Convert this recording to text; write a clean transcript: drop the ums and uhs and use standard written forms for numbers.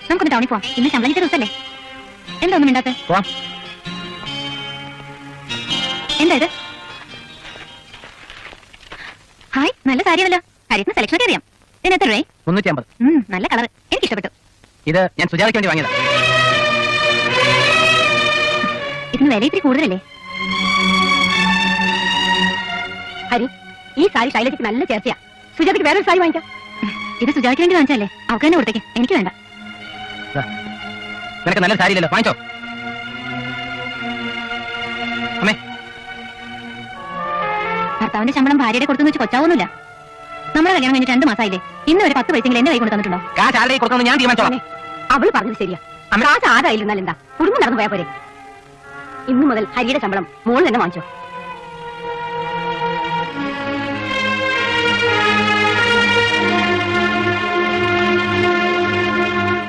നമുക്കൊന്ന് ടൗണിൽ പോവാം. ഇന്ന് ശമ്പളം കിട്ടിയ ദിവസമല്ലേ? എന്താ ഒന്നും മിണ്ടാത്തെ? എന്താ ഇത്? ഹായ്, നല്ല സാരിയാണല്ലോ. കാര്യത്തിന് സെലക്ഷൻ ഒക്കെ അറിയാം. ഇതിന് എത്ര രൂപ? 350. നല്ല കളർ, എനിക്ക് ഇഷ്ടപ്പെട്ടു. ഇത് ഞാൻ സുജാതയ്ക്ക് വേണ്ടി വാങ്ങിയതാ. ഇതിന് വില ഇത്തിരി കൂടുതലല്ലേ? ഹരി, ഈ സാരി ശൈലജയ്ക്ക് നല്ല ചേർച്ചയാ. സുജാതയ്ക്ക് വേറൊരു സാരി വാങ്ങിക്കാം. ഇത് സുജാതയ്ക്ക് വേണ്ടി വാങ്ങിച്ചല്ലേ? അവൾക്ക് തന്നെ കൊടുത്തേക്ക്, എനിക്ക് വേണ്ട. നിനക്ക് നല്ല സാരി ഇല്ലല്ലോ, വാങ്ങിച്ചോ. അമ്മേ, ഭർത്താവിന്റെ ശമ്പളം ഭാര്യയുടെ കൊടുത്തു വെച്ച് കൊച്ചാവൊന്നുമില്ല. നമ്മളെ കല്യാണം കഴിഞ്ഞിട്ട് 2 മാസമായില്ലേ? ഇന്ന് ഒരു 10 പൈസയെങ്കിലും എന്റെ കൈ കൊണ്ട് തന്നിട്ടുണ്ടോ? കാശ് ആരുടെ കൊടുക്കണം ഞാൻ തീരുമാനിച്ചോളാം. അവള് പറഞ്ഞത് ശരിയാ. കാശ് ആരായിരുന്നാൽ എന്താ? കുടുംബം നടന്നു പോയാ പോരെ. ഇന്നു മുതൽ ഹരിയുടെ ശമ്പളം മോള് തന്നെ വാങ്ങിച്ചോ.